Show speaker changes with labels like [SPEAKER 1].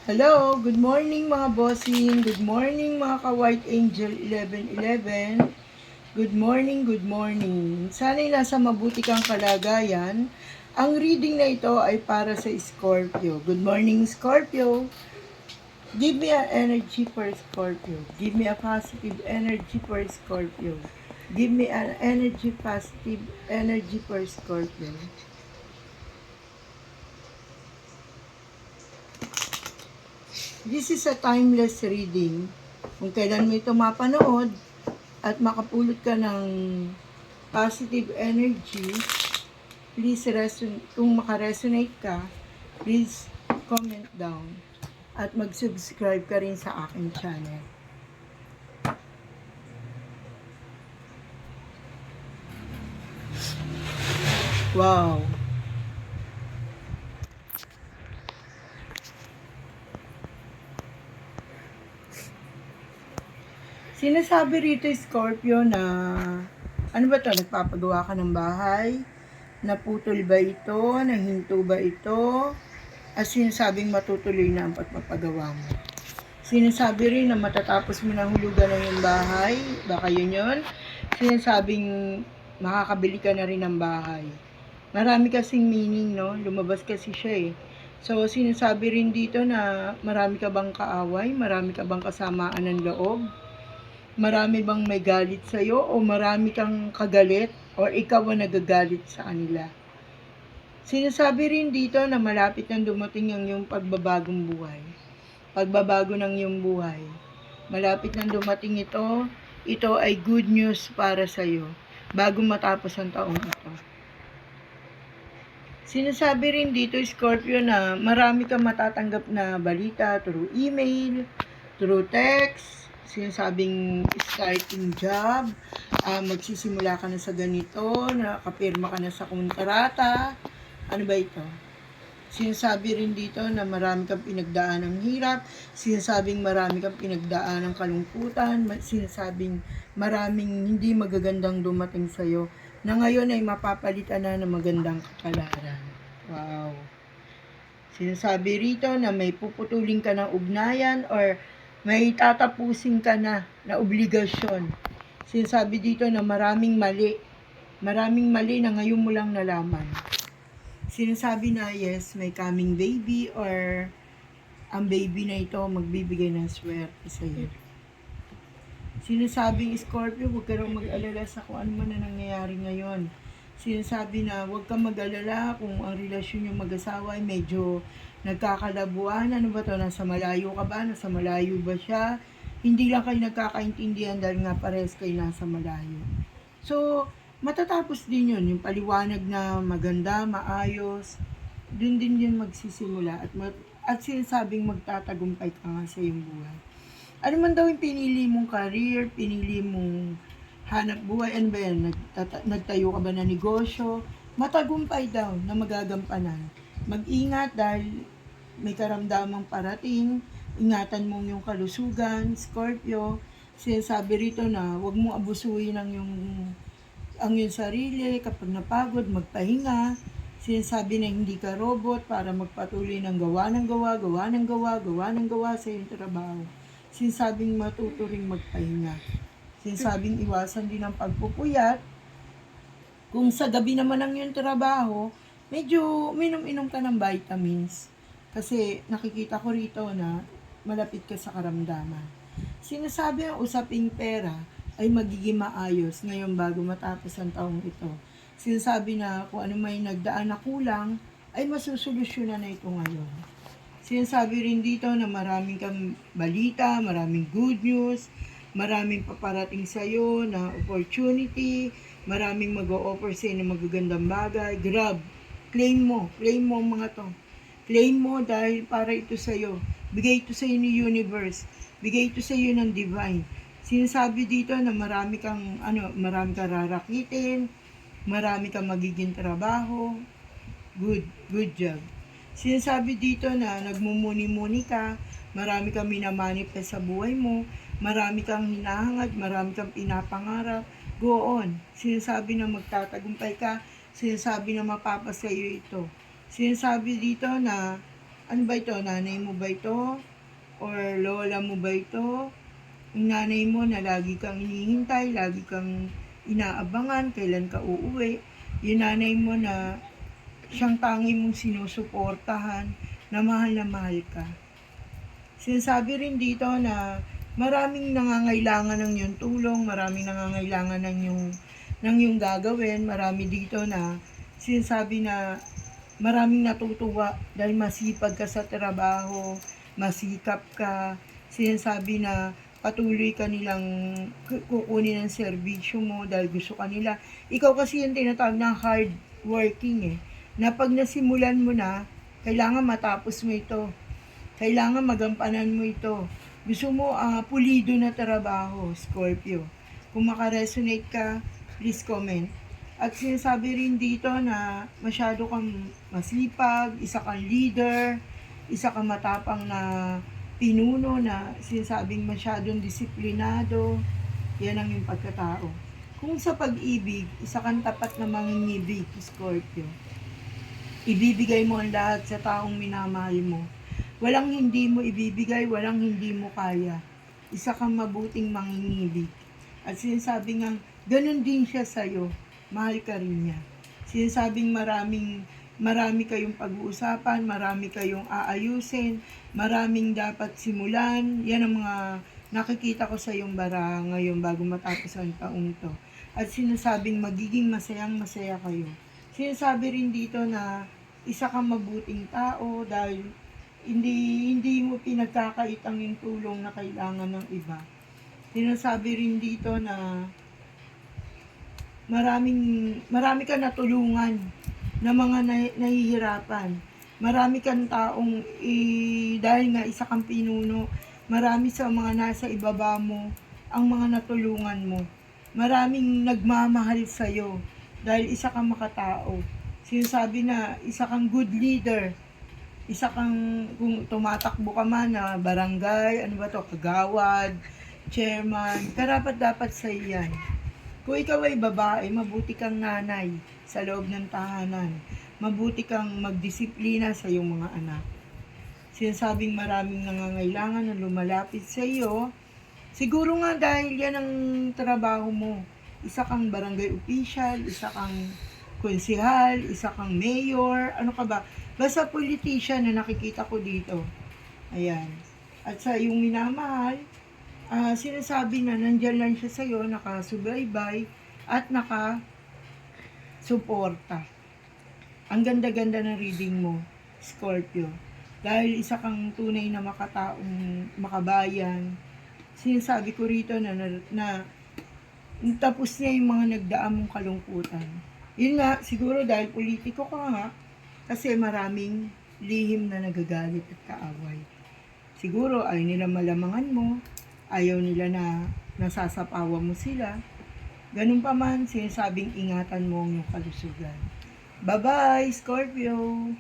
[SPEAKER 1] Hello, good morning mga bossing. Good morning mga ka-White Angel 1111. Good morning, good morning. Sana'y nasa mabuti kang kalagayan. Ang reading na ito ay para sa Scorpio. Good morning, Scorpio. Give me an energy for Scorpio. Give me a positive energy for Scorpio. Give me an energy, positive energy for Scorpio. This is a timeless reading. Kung kailan mo ito mapanood at makapulot ka ng positive energy, please kung makaresonate ka, please comment down at mag-subscribe ka rin sa aking channel. Wow! Sinasabi rito, Scorpio, na ano ba to? Nagpapagawa ka ng bahay? Naputol ba ito? Nahinto ba ito? At sinasabing matutuloy na ang pagpapagawa mo. Sinasabi rin na matatapos mo na hulugan na yung bahay. Baka yun. Sinasabing makakabili ka na rin ng bahay. Marami kasing meaning, no? Lumabas kasi siya eh. So, sinasabi rin dito na marami ka bang kaaway? Marami ka bang kasamaan ng loob? Marami bang may galit sa'yo? O marami kang kagalit? O ikaw ang nagagalit sa kanila? Sinasabi rin dito na malapit nang dumating ang iyong pagbabagong buhay. Pagbabago ng iyong buhay. Malapit nang dumating ito, ito ay good news para sa iyo bago matapos ang taong ito. Sinasabi rin dito, Scorpio, na marami kang matatanggap na balita through email, through text, sinasabing starting job, magsisimula ka na sa ganito, nakapirma ka na sa kontrata, ano ba ito? Sinasabi rin dito na marami kang pinagdaan ng hirap, sinasabing marami kang pinagdaan ng kalungkutan, sinasabing maraming hindi magagandang dumating sa'yo na ngayon ay mapapalitan na ng magandang kapalaran. Wow! Sinasabi rito na may puputulin ka ng ugnayan or may tatapusin ka na obligasyon. Sinasabi dito na maraming mali na ngayon mo lang nalaman. Sinasabi na yes, may coming baby or ang baby na ito magbibigay ng swerte sa iyo. Sinasabing Scorpio, huwag ka raw mag-alala sa kung ano man na nangyayari ngayon. Sinasabi na huwag kang mag-alala kung ang relasyon yung mag-asawa ay medyo nagkakalabuan. Ano ba to? Nasa malayo ka ba? Nasa malayo ba siya? Hindi lang kayo nagkakaintindihan dahil nga pares kayo nasa malayo. So, matatapos din yun. Yung paliwanag na maganda, maayos, dun din yun magsisimula. At sinasabing magtatagumpay ka nga sa iyong buhay. Ano man daw yung pinili mong career, pinili mong hanap buhay, ano ba yan? Nagtayo ka ba na negosyo? Matagumpay daw na magagampanan. Mag-ingat dahil may karamdamang parating. Ingatan mo yung kalusugan, Scorpio. Sinasabi rito na huwag mong abusuhin ang iyong sarili. Kapag napagod, magpahinga. Sinasabi na hindi ka robot para magpatuloy ng gawa sa iyong trabaho. Sinasabing matuto ring magpahinga. Sinasabing iwasan din ang pagpupuyat. Kung sa gabi naman ang iyong trabaho, medyo minom-inom ka ng vitamins. Kasi nakikita ko rito na malapit ka sa karamdaman. Sinasabi ang usaping pera ay magiging maayos ngayon bago matapos ang taong ito. Sinasabi na kung ano may nagdaan na kulang, ay masusolusyonan na ito ngayon. Sinasabi rin dito na maraming kang balita, maraming good news, maraming paparating sa'yo na opportunity, maraming mag-o-offer sa'yo ng magagandang bagay. Grab, claim mo ang mga to. Claim mo dahil para ito sa'yo. Bigay ito sa'yo ni universe. Bigay ito sa'yo ng divine. Sinasabi dito na marami kang rarakitin, marami kang magiging trabaho. Good job. Sinasabi dito na nagmumuni-muni ka, marami kang minamanifest sa buhay mo, marami kang hinahangad, marami kang pinapangarap. Go on. Sinasabi na magtatagumpay ka, sinasabi na mapapasayo ito. Sinasabi dito na ano ba ito? Nanay mo ba ito? Or lola mo ba ito? Yung nanay mo na lagi kang hinihintay, lagi kang inaabangan, kailan ka uuwi. Yung nanay mo na siyang tangi mong sinusuportahan, na mahal ka. Sinasabi rin dito na maraming nangangailangan ng iyong tulong, maraming nangangailangan ng iyong gagawin, marami dito na sinasabi na maraming natutuwa dahil masipag ka sa trabaho, masikap ka, sinasabi na patuloy ka nilang kukunin ang serbisyo mo dahil gusto ka nila. Ikaw kasi yung tinatawag na hard working na pag nasimulan mo na, kailangan matapos mo ito. Kailangan magampanan mo ito. Gusto mo pulido na trabaho, Scorpio. Kung makaresonate ka, please comment. At sinasabi rin dito na masyado kang masipag, isa kang leader, isa kang matapang na pinuno na sinasabing masyadong disiplinado. Yan ang yung pagkatao. Kung sa pag-ibig, isa kang tapat na mangingibig, Scorpio. Ibibigay mo ang lahat sa taong minamahal mo. Walang hindi mo ibibigay, walang hindi mo kaya. Isa kang mabuting mangingibig. At sinasabing nga, ganun din siya sa'yo. Mahal ka rin niya. Sinasabing marami kayong pag-uusapan, marami kayong aayusin, maraming dapat simulan. Yan ang mga nakikita ko sa iyong bara ngayon bago matapos ang taong to. At sinasabing magiging masayang-masaya kayo. Sinasabi rin dito na isa kang mabuting tao dahil hindi mo pinagkakait ang yung tulong na kailangan ng iba. Sinasabi rin dito na marami ka natulungan na mga nahihirapan. Marami kang taong dahil nga isa kang pinuno, marami sa mga nasa ibaba mo ang mga natulungan mo. Maraming nagmamahal sa'yo dahil isa kang makatao. Sinasabi na isa kang good leader. Isa kang, kung tumatakbo ka man na barangay, ano ba to, kagawad, chairman, karapat-dapat sa iyan. Kung ikaw ay babae, mabuti kang nanay sa loob ng tahanan. Mabuti kang magdisiplina sa iyong mga anak. Sinasabing maraming nangangailangan na lumalapit sa iyo. Siguro nga dahil yan ang trabaho mo. Isa kang barangay official, isa kang konsehal, isa kang mayor, ano ka ba? Basta politician na nakikita ko dito. Ayan. At sa iyong minamahal, sinasabi na nandyan lang siya sa'yo, nakasubaybay, at nakasuporta. Ang ganda-ganda ng reading mo, Scorpio. Dahil isa kang tunay na makataong makabayan, sinasabi ko rito na tapos niya yung mga nagdaan mong kalungkutan. Yun nga, siguro dahil politiko ka nga, kasi maraming lihim na nagagalit at kaaway. Siguro ayaw nila malamangan mo, ayaw nila na nasasapawa mo sila. Ganun pa man, sinasabing ingatan mo ang iyong kalusugan. Bye-bye, Scorpio!